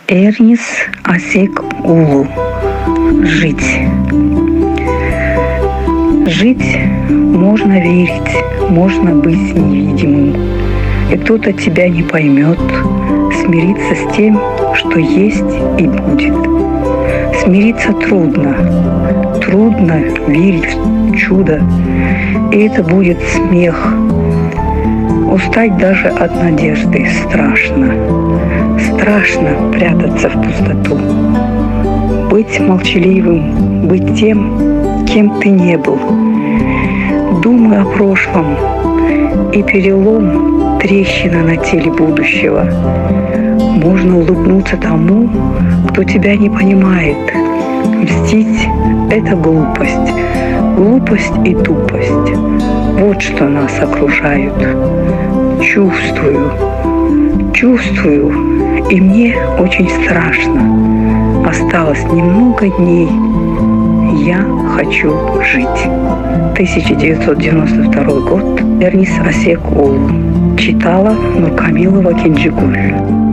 Эрнис Асек Улу. Жить. Жить можно верить, можно быть невидимым. И кто-то тебя не поймет, смириться с тем, что есть и будет. Смириться трудно. Трудно верить в чудо. И это будет смех. Устать даже от надежды страшно. Страшно прятаться в пустоту. Быть молчаливым, быть тем, кем ты не был. Думай о прошлом, и перелом, трещина на теле будущего. Можно улыбнуться тому, кто тебя не понимает. Мстить – это глупость. Глупость и тупость. Вот что нас окружают. Чувствую, и мне очень страшно. Осталось немного дней. Я хочу жить. 1992 год. Эрнис Асек Улу. Читала Нуркамилова Кенджикуль.